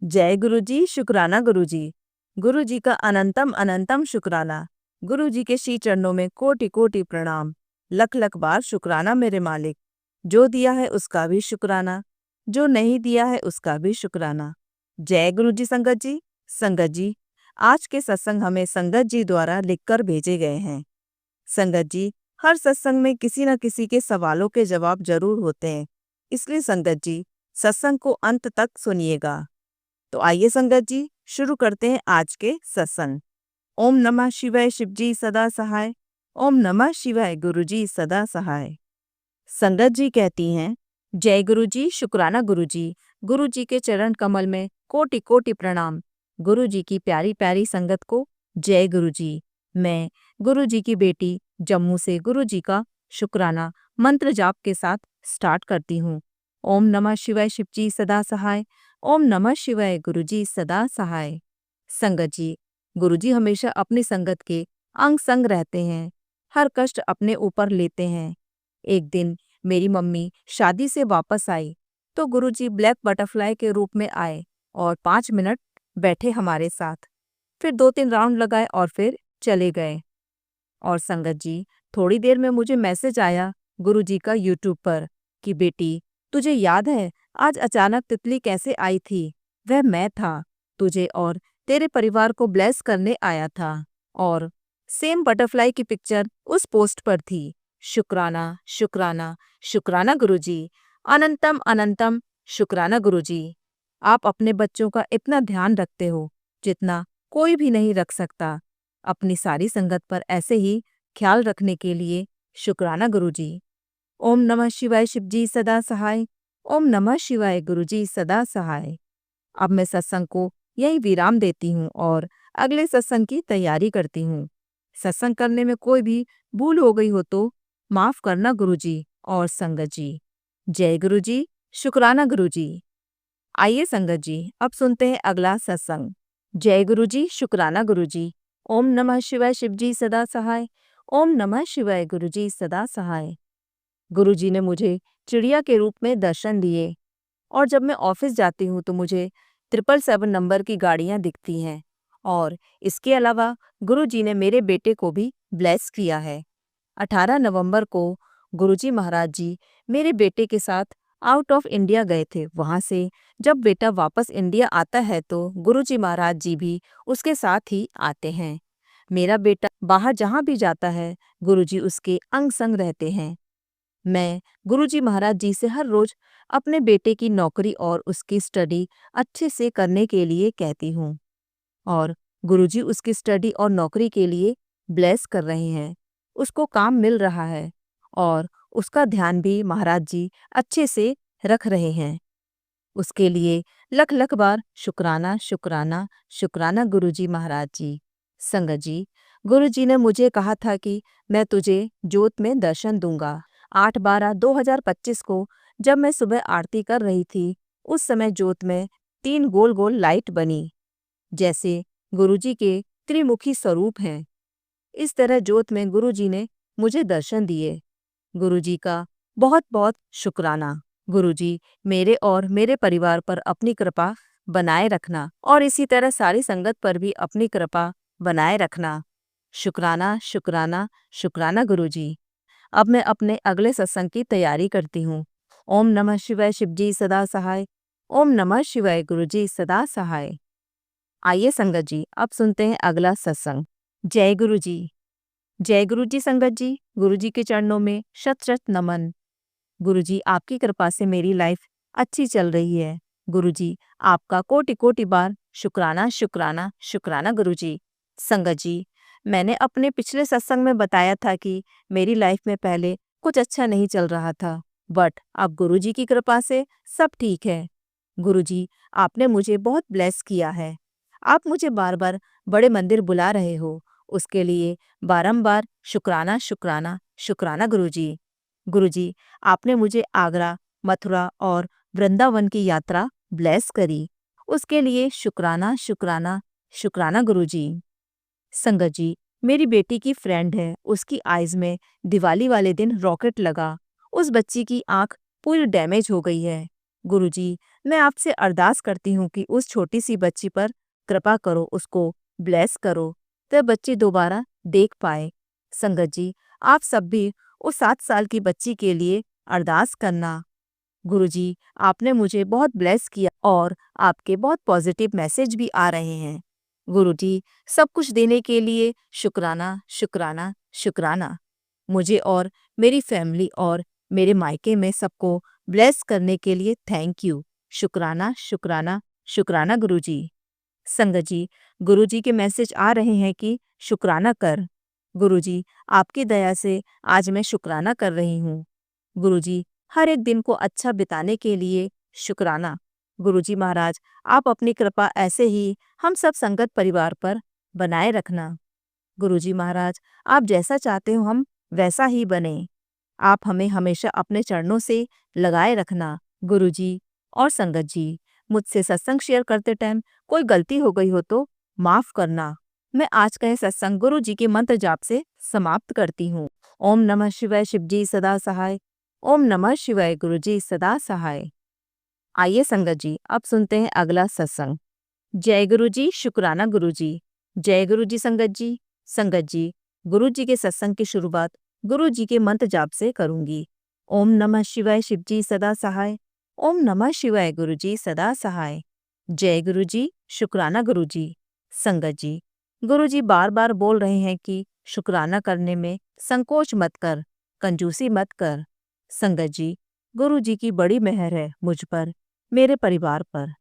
जय गुरु जी, शुक्राना गुरु जी। गुरु जी का अनंतम अनंतम शुक्राना। गुरु जी के श्री चरणों में कोटि कोटि प्रणाम। लख लख बार शुक्राना मेरे मालिक। जो दिया है उसका भी शुक्राना, जो नहीं दिया है उसका भी शुक्राना। जय गुरु जी। संगत जी, संगत जी, आज के सत्संग हमें संगत जी द्वारा लिखकर भेजे गए हैं। संगत जी, हर सत्संग में किसी न किसी के सवालों के जवाब जरूर होते हैं, इसलिए संगत जी सत्संग को अंत तक सुनिएगा। तो आइए संगत जी, शुरू करते हैं आज के सत्संग। ओम नमः शिवाय, शिव जी सदा सहाय। ओम नमः शिवाय, गुरु जी सदा सहाय। संगत जी कहती हैं, जय गुरु जी, शुक्राना गुरु जी। गुरु जी के चरण कमल में कोटि कोटि प्रणाम। गुरु जी की प्यारी प्यारी संगत को जय गुरु जी। मैं गुरु जी की बेटी जम्मू से गुरु जी का शुक्राना मंत्र जाप के साथ स्टार्ट करती हूँ। ओम नमः शिवाय, शिव जी सदा सहाय। ओम नमः शिवाय, गुरु जी सदा सहाय। संगत जी, गुरु जी हमेशा अपनी संगत के अंग संग रहते हैं, हर कष्ट अपने ऊपर लेते हैं। एक दिन मेरी मम्मी शादी से वापस आई तो गुरुजी ब्लैक बटरफ्लाई के रूप में आए और 5 मिनट बैठे हमारे साथ। फिर 2-3 राउंड लगाए और फिर चले गए। और संगत जी, थोड़ी देर में मुझे मैसेज आया गुरुजी का यूट्यूब पर कि बेटी, तुझे याद है आज अचानक तितली कैसे आई थी? वह मैं था, तुझे और तेरे परिवार को ब्लेस करने आया था। और सेम बटरफ्लाई की पिक्चर उस पोस्ट पर थी। शुक्राना शुक्राना शुक्राना गुरुजी। अनंतम अनंतम शुक्राना गुरुजी। आप अपने बच्चों का इतना ध्यान रखते हो जितना कोई भी नहीं रख सकता। अपनी सारी संगत पर ऐसे ही ख्याल रखने के लिए शुक्राना गुरुजी। ओम नमः शिवाय, शिव जी सदा सहाय। ओम नमः शिवाय, गुरुजी सदा सहाय। अब मैं सत्संग को यही विराम देती हूँ और अगले सत्संग की तैयारी करती हूँ। सत्संग करने में कोई भी भूल हो गई हो तो माफ करना गुरुजी और संगत जी। जय गुरुजी, शुक्राना गुरुजी। आइए संगत जी, अब सुनते हैं अगला सत्संग। जय गुरुजी, शुक्राना गुरुजी। ओम नमः शिवाय, शिव जी सदा सहाय। ओम नमः शिवाय, गुरुजी सदा सहाय। गुरुजी ने मुझे चिड़िया के रूप में दर्शन दिए और जब मैं ऑफिस जाती हूँ तो मुझे 777 नंबर की गाड़ियाँ दिखती हैं। और इसके अलावा गुरुजी ने मेरे बेटे को भी ब्लेस किया है। 18 नवंबर को गुरुजी महाराज जी मेरे बेटे के साथ आउट ऑफ इंडिया गए थे। वहाँ से जब बेटा वापस इंडिया आता है तो गुरुजी महाराज जी भी उसके साथ ही आते हैं। मेरा बेटा बाहर जहाँ भी जाता है गुरुजी उसके अंग संग रहते हैं। मैं गुरुजी महाराज जी से हर रोज अपने बेटे की नौकरी और उसकी स्टडी अच्छे से करने के लिए कहती हूँ और गुरुजी उसकी स्टडी और नौकरी के लिए ब्लेस कर रहे हैं। उसको काम मिल रहा है और उसका ध्यान भी महाराज जी अच्छे से रख रहे हैं। उसके लिए लख लख बार शुक्राना शुक्राना शुक्राना गुरुजी महाराज जी। संगत जी, गुरुजी ने मुझे कहा था कि मैं तुझे जोत में दर्शन दूंगा। 8/12/2025 को जब मैं सुबह आरती कर रही थी उस समय जोत में 3 गोल गोल लाइट बनी, जैसे गुरुजी के त्रिमुखी स्वरूप हैं। इस तरह जोत में गुरुजी ने मुझे दर्शन दिए। गुरुजी का बहुत बहुत शुक्राना। गुरुजी, मेरे और मेरे परिवार पर अपनी कृपा बनाए रखना और इसी तरह सारी संगत पर भी अपनी कृपा बनाए रखना। शुक्राना शुक्राना शुक्राना गुरुजी। अब मैं अपने अगले सत्संग की तैयारी करती हूँ। ओम नमः शिवाय, शिव जी सदा सहाय। ओम नमः शिवाय, गुरुजी सदा सहाय। आइए संगत जी, अब सुनते हैं अगला सत्संग। जय गुरु जी। जय गुरु जी। संगत जी, गुरु जी के चरणों में शत शत नमन। गुरु जी, आपकी कृपा से मेरी लाइफ अच्छी चल रही है। गुरु जी, आपका कोटि कोटि बार शुक्राना शुक्राना शुक्राना गुरु जी। संगत जी, मैंने अपने पिछले सत्संग में बताया था कि मेरी लाइफ में पहले कुछ अच्छा नहीं चल रहा था, बट अब गुरु जी की कृपा से सब ठीक है। गुरु जी, आपने मुझे बहुत ब्लेस किया है। आप मुझे बार बार बड़े मंदिर बुला रहे हो, उसके लिए बारंबार शुक्राना शुक्राना शुक्राना गुरु जी। गुरु जी, आपने मुझे आगरा, मथुरा और वृंदावन की यात्रा ब्लेस करी, उसके लिए शुक्राना शुक्राना शुक्राना गुरु जी। संगत जी, मेरी बेटी की फ्रेंड है, उसकी आइज में दिवाली वाले दिन रॉकेट लगा। उस बच्ची की आंख पूरी डैमेज हो गई है। गुरुजी, मैं आपसे अरदास करती हूँ कि उस छोटी सी बच्ची पर कृपा करो, उसको ब्लेस करो, तो बच्ची दोबारा देख पाए। संगत जी, आप सब भी उस 7 साल की बच्ची के लिए अरदास करना। गुरुजी, आपने मुझे बहुत ब्लेस किया और आपके बहुत पॉजिटिव मैसेज भी आ रहे हैं। गुरुजी, सब कुछ देने के लिए शुक्राना, शुक्राना, शुक्राना। मुझे और मेरी फैमिली और मेरे मायके में सबको ब्लेस करने के लिए थैंक यू। शुक्राना, शुक्राना, शुक्राना गुरुजी। संगत जी, गुरुजी के मैसेज आ रहे हैं कि शुक्राना कर। गुरुजी, आपकी दया से आज मैं शुक्राना कर रही हूँ। गुरुजी, हर एक दिन को अच्छा बिताने के लिए शुक्राना। गुरुजी महाराज, आप अपनी कृपा ऐसे ही हम सब संगत परिवार पर बनाए रखना। गुरुजी महाराज, आप जैसा चाहते हो हम वैसा ही बने। आप हमें हमेशा अपने चरणों से लगाए रखना। गुरुजी और संगत जी, मुझसे सत्संग शेयर करते टाइम कोई गलती हो गई हो तो माफ करना। मैं आज का यह सत्संग गुरु जी के मंत्र जाप से समाप्त करती हूँ। ओम नमः शिवाय, शिव जी सदा सहाय। ओम नमः शिवाय, गुरु जी सदा सहाय। आइए संगत जी, अब सुनते हैं अगला सत्संग। जय गुरु जी, शुक्राना गुरु जी। जय गुरु जी संगत जी। संगत जी, गुरु जी के सत्संग की शुरुआत गुरु जी के मंत्र जाप से करूंगी। ओम नमः शिवाय, शिव जी सदा सहाय। ओम नमः शिवाय, गुरु जी सदा सहाय। जय गुरु जी, शुक्राना गुरु जी। संगत जी, गुरु जी बार बार बोल रहे हैं कि शुक्राना करने में संकोच मत कर, कंजूसी मत कर। संगत जी, गुरु जी की बड़ी मेहर है मुझ पर, मेरे परिवार पर।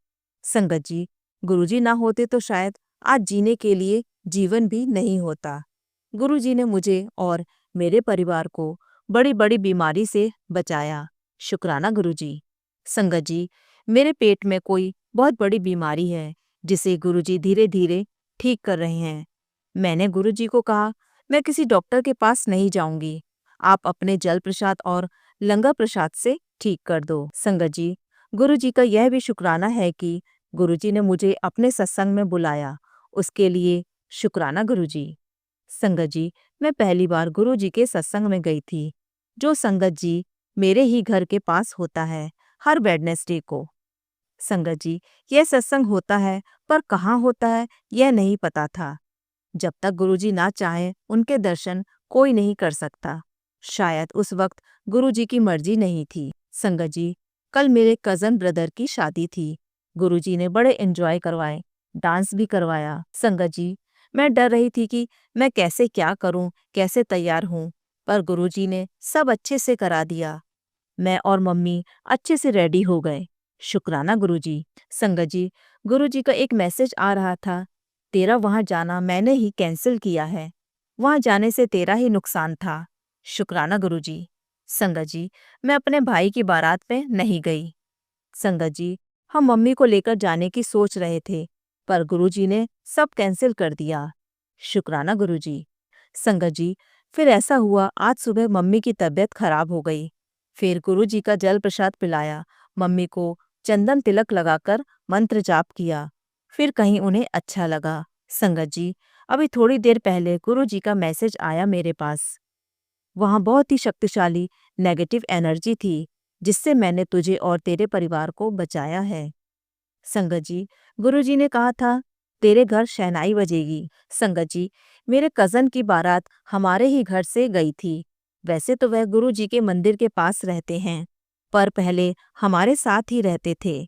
संगत जी, गुरुजी ना होते तो शायद आज जीने के लिए जीवन भी नहीं होता। गुरुजी ने मुझे और मेरे परिवार को बड़ी बड़ी बीमारी से बचाया। शुक्राना गुरुजी। संगत जी, मेरे पेट में कोई बहुत बड़ी बीमारी है जिसे गुरुजी धीरे धीरे ठीक कर रहे हैं। मैंने गुरुजी को कहा, मैं किसी डॉक्टर के पास नहीं जाऊंगी, आप अपने जल प्रसाद और लंगर प्रसाद से ठीक कर दो। संगत जी, गुरुजी का यह भी शुक्राना है कि गुरुजी ने मुझे अपने सत्संग में बुलाया, उसके लिए शुक्राना गुरुजी। संगत जी, मैं पहली बार गुरुजी के सत्संग में गई थी, जो संगत जी मेरे ही घर के पास होता है हर वेडनेसडे को। संगत जी, यह सत्संग होता है पर कहाँ होता है यह नहीं पता था। जब तक गुरुजी ना चाहे उनके दर्शन कोई नहीं कर सकता। शायद उस वक्त गुरुजी की मर्जी नहीं थी। संगत जी, कल मेरे कजन ब्रदर की शादी थी। गुरुजी ने बड़े एंजॉय करवाए, डांस भी करवाया। संगत जी, मैं डर रही थी कि मैं कैसे क्या करूं, कैसे तैयार हूं, पर गुरुजी ने सब अच्छे से करा दिया। मैं और मम्मी अच्छे से रेडी हो गए। शुक्राना गुरुजी। संगत जी, गुरुजी का एक मैसेज आ रहा था, तेरा वहां जाना मैंने ही कैंसिल किया है, वहां जाने से तेरा ही नुकसान था। शुक्राना गुरुजी। संगत जी, मैं अपने भाई की बारात में नहीं गई। संगत जी, हम मम्मी को लेकर जाने की सोच रहे थे, पर गुरुजी ने सब कैंसिल कर दिया। शुक्राना गुरुजी। संगत जी, फिर ऐसा हुआ, आज सुबह मम्मी की तबीयत खराब हो गई। फिर गुरुजी का जल प्रसाद पिलाया, मम्मी को चंदन तिलक लगाकर मंत्र जाप किया, फिर कहीं उन्हें अच्छा लगा। संगत जी, अभी थोड़ी देर पहले गुरुजी का मैसेज आया मेरे पास। वहाँ बहुत ही शक्तिशाली नेगेटिव एनर्जी थी, जिससे मैंने तुझे और तेरे परिवार को बचाया है। संगत जी, गुरुजी ने कहा था तेरे घर शहनाई बजेगी। संगत जी, मेरे कजन की बारात हमारे ही घर से गई थी। वैसे तो वह गुरुजी के मंदिर के पास रहते हैं, पर पहले हमारे साथ ही रहते थे।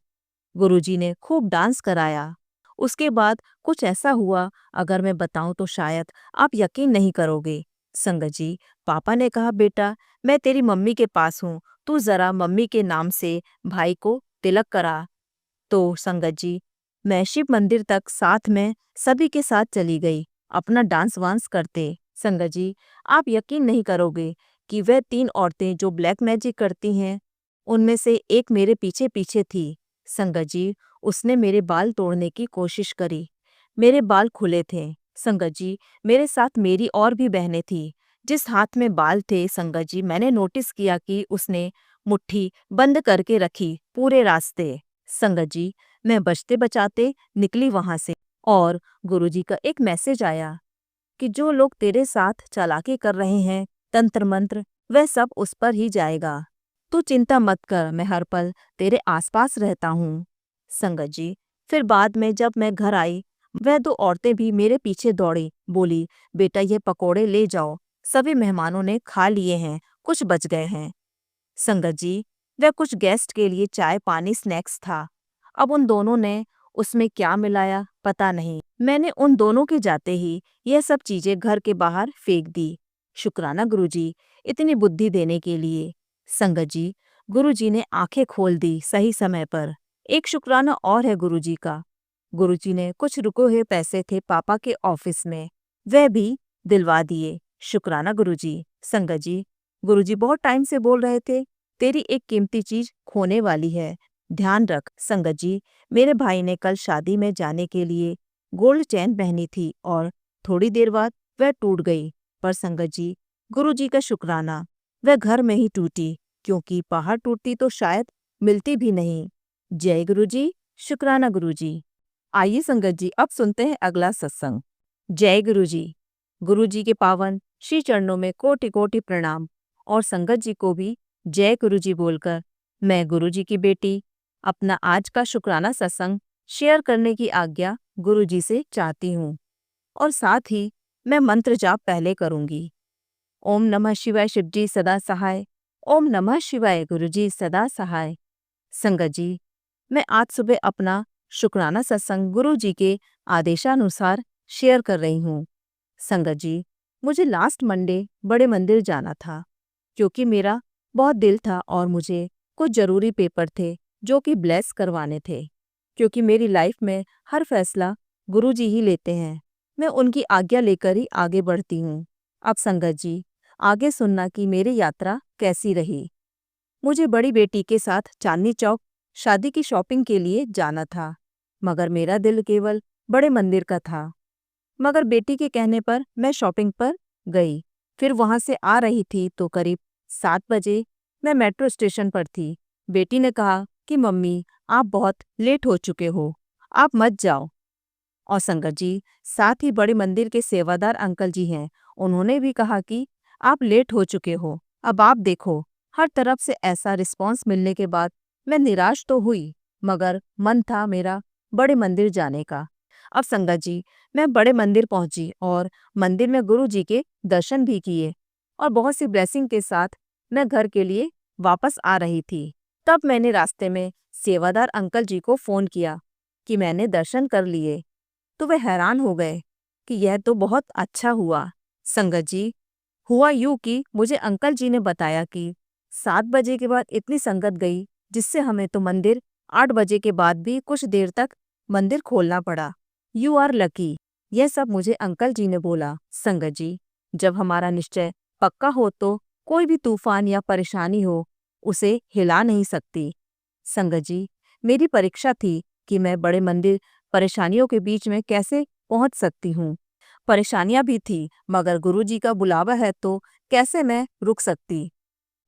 गुरुजी ने खूब डांस कराया। उसके बाद कुछ ऐसा हुआ, अगर मैं बताऊं तो शायद आप यकीन नहीं करोगे। संगत जी, पापा ने कहा, बेटा मैं तेरी मम्मी के पास हूँ, तू जरा मम्मी के नाम से भाई को तिलक करा। तो संगत जी, मैं शिव मंदिर तक साथ में सभी के साथ चली गई, अपना डांस वांस करते। संगत जी, आप यकीन नहीं करोगे कि वह 3 औरतें जो ब्लैक मैजिक करती हैं, उनमें से एक मेरे पीछे पीछे थी। संगत जी, उसने मेरे बाल तोड़ने की कोशिश करी। मेरे बाल खुले थे। संगत जी, मेरे साथ मेरी और भी बहनें थी। जिस हाथ में बाल थे संगत जी, मैंने नोटिस किया कि उसने मुट्ठी बंद करके रखी पूरे रास्ते। संगत जी, मैं बचते बचाते निकली वहां से और गुरुजी का एक मैसेज आया कि जो लोग तेरे साथ चालाकी कर रहे हैं, तंत्र मंत्र, वह सब उस पर ही जाएगा। तू चिंता मत कर, मैं हर पल तेरे आसपास रहता हूँ। संगत जी, फिर बाद में जब मैं घर आई, वह दो औरतें भी मेरे पीछे दौड़ी, बोली, बेटा ये पकोड़े ले जाओ, सभी मेहमानों ने खा लिए हैं, कुछ बच गए हैं। संगत जी, वह कुछ गेस्ट के लिए चाय पानी स्नैक्स था। अब उन दोनों ने उसमें क्या मिलाया पता नहीं। मैंने उन दोनों के जाते ही यह सब चीजें घर के बाहर फेंक दी। शुक्राना गुरुजी, इतनी बुद्धि देने के लिए। संगत जी, गुरुजी ने आंखें खोल दी सही समय पर। एक शुक्राना और है गुरुजी का। गुरुजी ने कुछ रुके हुए पैसे थे पापा के ऑफिस में, वह भी दिलवा दिए। शुक्राना गुरुजी। संगत जी, गुरुजी बहुत टाइम से बोल रहे थे, तेरी एक कीमती चीज खोने वाली है, ध्यान रख। संगत जी, मेरे भाई ने कल शादी में जाने के लिए गोल्ड चेन पहनी थी और थोड़ी देर बाद वह टूट गई। पर संगत जी, गुरुजी का शुक्राना, वह घर में ही टूटी, क्योंकि बाहर टूटती तो शायद मिलती भी नहीं। जय गुरुजी। शुक्राना गुरुजी। आइए संगत जी, अब सुनते हैं अगला सत्संग। जय गुरुजी। गुरुजी के पावन श्री चरणों में कोटि कोटि प्रणाम। और संगत जी को भी जय गुरुजी बोलकर मैं गुरुजी की बेटी अपना आज का शुक्राना सत्संग शेयर करने की आज्ञा गुरुजी से चाहती हूँ। और साथ ही मैं मंत्र जाप पहले करूँगी। ओम नमः शिवाय, शिवजी सदा सहाय। ओम नमः शिवाय, गुरुजी सदा सहाय। संगत जी, मैं आज सुबह अपना शुक्राना सत्संग गुरुजी के आदेशानुसार शेयर कर रही हूँ। संगत जी, मुझे लास्ट मंडे बड़े मंदिर जाना था, क्योंकि मेरा बहुत दिल था और मुझे कुछ जरूरी पेपर थे जो कि ब्लेस करवाने थे। क्योंकि मेरी लाइफ में हर फैसला गुरुजी ही लेते हैं, मैं उनकी आज्ञा लेकर ही आगे बढ़ती हूँ। अब संगत जी, आगे सुनना कि मेरी यात्रा कैसी रही। मुझे बड़ी बेटी के साथ चांदनी चौक शादी की शॉपिंग के लिए जाना था, मगर मेरा दिल केवल बड़े मंदिर का था। मगर बेटी के कहने पर मैं शॉपिंग पर गई। फिर वहां से आ रही थी तो करीब 7 बजे मैं मेट्रो स्टेशन पर थी। बेटी ने कहा कि मम्मी, आप बहुत लेट हो चुके हो, आप मत जाओ। और संगत जी, साथ ही बड़े मंदिर के सेवादार अंकल जी हैं, उन्होंने भी कहा कि आप लेट हो चुके हो, अब आप देखो। हर तरफ से ऐसा रिस्पॉन्स मिलने के बाद मैं निराश तो हुई, मगर मन था मेरा बड़े मंदिर जाने का। अब संगत जी, मैं बड़े मंदिर पहुंची और मंदिर में गुरु जी के दर्शन भी किए और बहुत सी ब्लेसिंग के साथ मैं घर के लिए वापस आ रही थी। तब मैंने रास्ते में सेवादार अंकल जी को फोन किया कि मैंने दर्शन कर लिए, तो वे हैरान हो गए कि यह तो बहुत अच्छा हुआ। संगत जी, हुआ यूं कि मुझे अंकल जी ने बताया कि 7 बजे के बाद इतनी संगत गई, जिससे हमें तो मंदिर 8 बजे के बाद भी कुछ देर तक मंदिर खोलना पड़ा। यू आर लकी, यह सब मुझे अंकल जी ने बोला। संगत जी, जब हमारा निश्चय पक्का हो तो कोई भी तूफान या परेशानी हो, उसे हिला नहीं सकती। संगत जी, मेरी परीक्षा थी कि मैं बड़े मंदिर परेशानियों के बीच में कैसे पहुंच सकती हूँ। परेशानियां भी थी, मगर गुरुजी का बुलावा है तो कैसे मैं रुक सकती।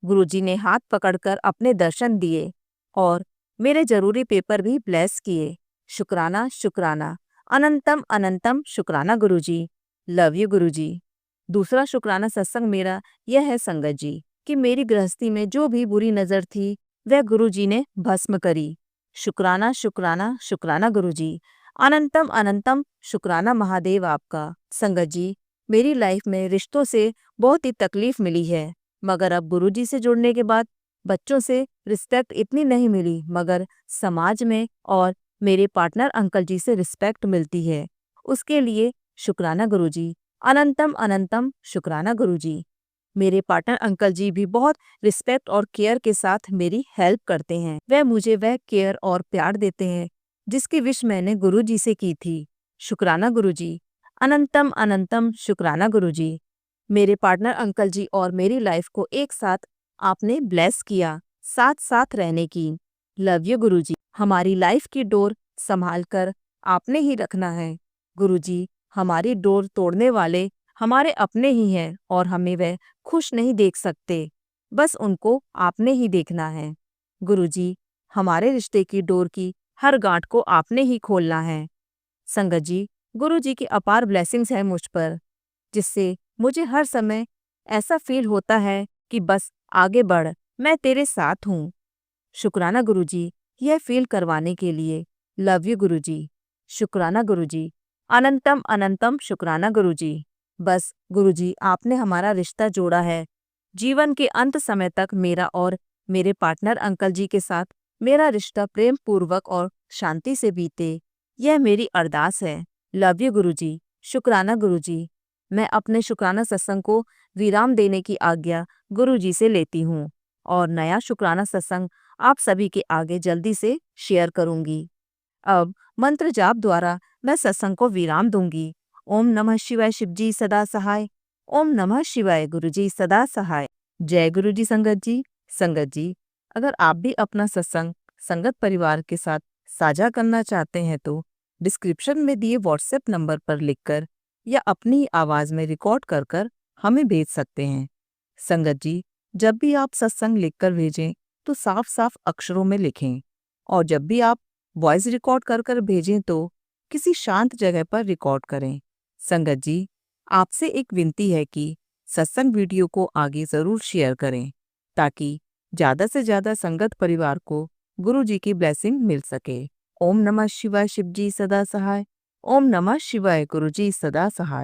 गुरुजी ने हाथ पकड़कर अपने दर्शन दिए और मेरे जरूरी पेपर भी ब्लेस किए। शुक्राना शुक्राना, अनंतम अनंतम शुक्राना गुरुजी। लव यू गुरुजी। दूसरा शुक्राना सत्संग मेरा यह है संगत जी कि मेरी गृहस्थी में जो भी बुरी नजर थी वह गुरुजी ने भस्म करी। शुक्राना शुक्राना शुक्राना गुरुजी। अनंतम अनंतम शुक्राना महादेव आपका। संगत जी, मेरी लाइफ में रिश्तों से बहुत ही तकलीफ मिली है, मगर अब गुरुजी से जुड़ने के बाद बच्चों से रिस्पेक्ट इतनी नहीं मिली, मगर समाज में और मेरे पार्टनर अंकल जी से रिस्पेक्ट मिलती है। उसके लिए शुक्राना गुरुजी। अनंतम अनंतम शुक्राना गुरुजी। मेरे पार्टनर अंकल जी भी बहुत रिस्पेक्ट और केयर के साथ मेरी हेल्प करते हैं। वह मुझे वह केयर और प्यार देते हैं जिसकी विश मैंने गुरुजी से की थी। शुक्राना गुरुजी। अनंतम अनंतम शुक्राना गुरुजी। मेरे पार्टनर अंकल जी और मेरी लाइफ को एक साथ आपने ब्लेस किया, साथ साथ रहने की। लव यू गुरुजी। हमारी लाइफ की डोर संभाल कर आपने ही रखना है। गुरुजी, हमारी डोर तोड़ने वाले हमारे अपने ही हैं और हमें वह खुश नहीं देख सकते, बस उनको आपने ही देखना है। गुरुजी, हमारे रिश्ते की डोर की हर गांठ को आपने ही खोलना है। संगत जी, गुरुजी की अपार ब्लेसिंग्स है मुझ पर, जिससे मुझे हर समय ऐसा फील होता है कि बस आगे बढ़, मैं तेरे साथ हूँ। शुक्राना गुरुजी, यह फील करवाने के लिए। लव यू गुरुजी। शुक्राना गुरुजी, अनंतम अनंतम शुक्राना गुरुजी। बस गुरुजी, आपने हमारा रिश्ता जोड़ा है। जीवन के अंत समय तक मेरा और मेरे पार्टनर अंकल जी के साथ मेरा रिश्ता प्रेम पूर्वक और शांति से बीते, यह मेरी अरदास है। लव यू गुरुजी। शुक्राना गुरुजी। मैं अपने शुक्राना सत्संग को विराम देने की आज्ञा गुरुजी से लेती हूँ और नया शुक्राना सत्संग आप सभी के आगे जल्दी से शेयर करूंगी। अब मंत्र जाप द्वारा मैं सत्संग को विराम दूंगी। ओम नमः शिवाय शिवजी सदा सहाय। ओम नमः शिवाय गुरुजी सदा सहाय। जय गुरुजी संगत जी। संगत जी, अगर आप भी अपना सत्संग संगत परिवार के साथ साझा करना चाहते हैं तो डिस्क्रिप्शन में दिए व्हाट्सएप नंबर पर लिखकर या अपनी आवाज़ में रिकॉर्ड कर कर हमें भेज सकते हैं। संगत जी, जब भी आप सत्संग लिखकर भेजें तो साफ साफ अक्षरों में लिखें और जब भी आप वॉइस रिकॉर्ड कर कर भेजें तो किसी शांत जगह पर रिकॉर्ड करें। संगत जी, आपसे एक विनती है कि सत्संग वीडियो को आगे ज़रूर शेयर करें ताकि ज़्यादा से ज़्यादा संगत परिवार को गुरु जी की ब्लेसिंग मिल सके। ओम नमः शिवाय शिवजी सदा सहाय। ओम नमः शिवाय गुरुजी सदा सहाय।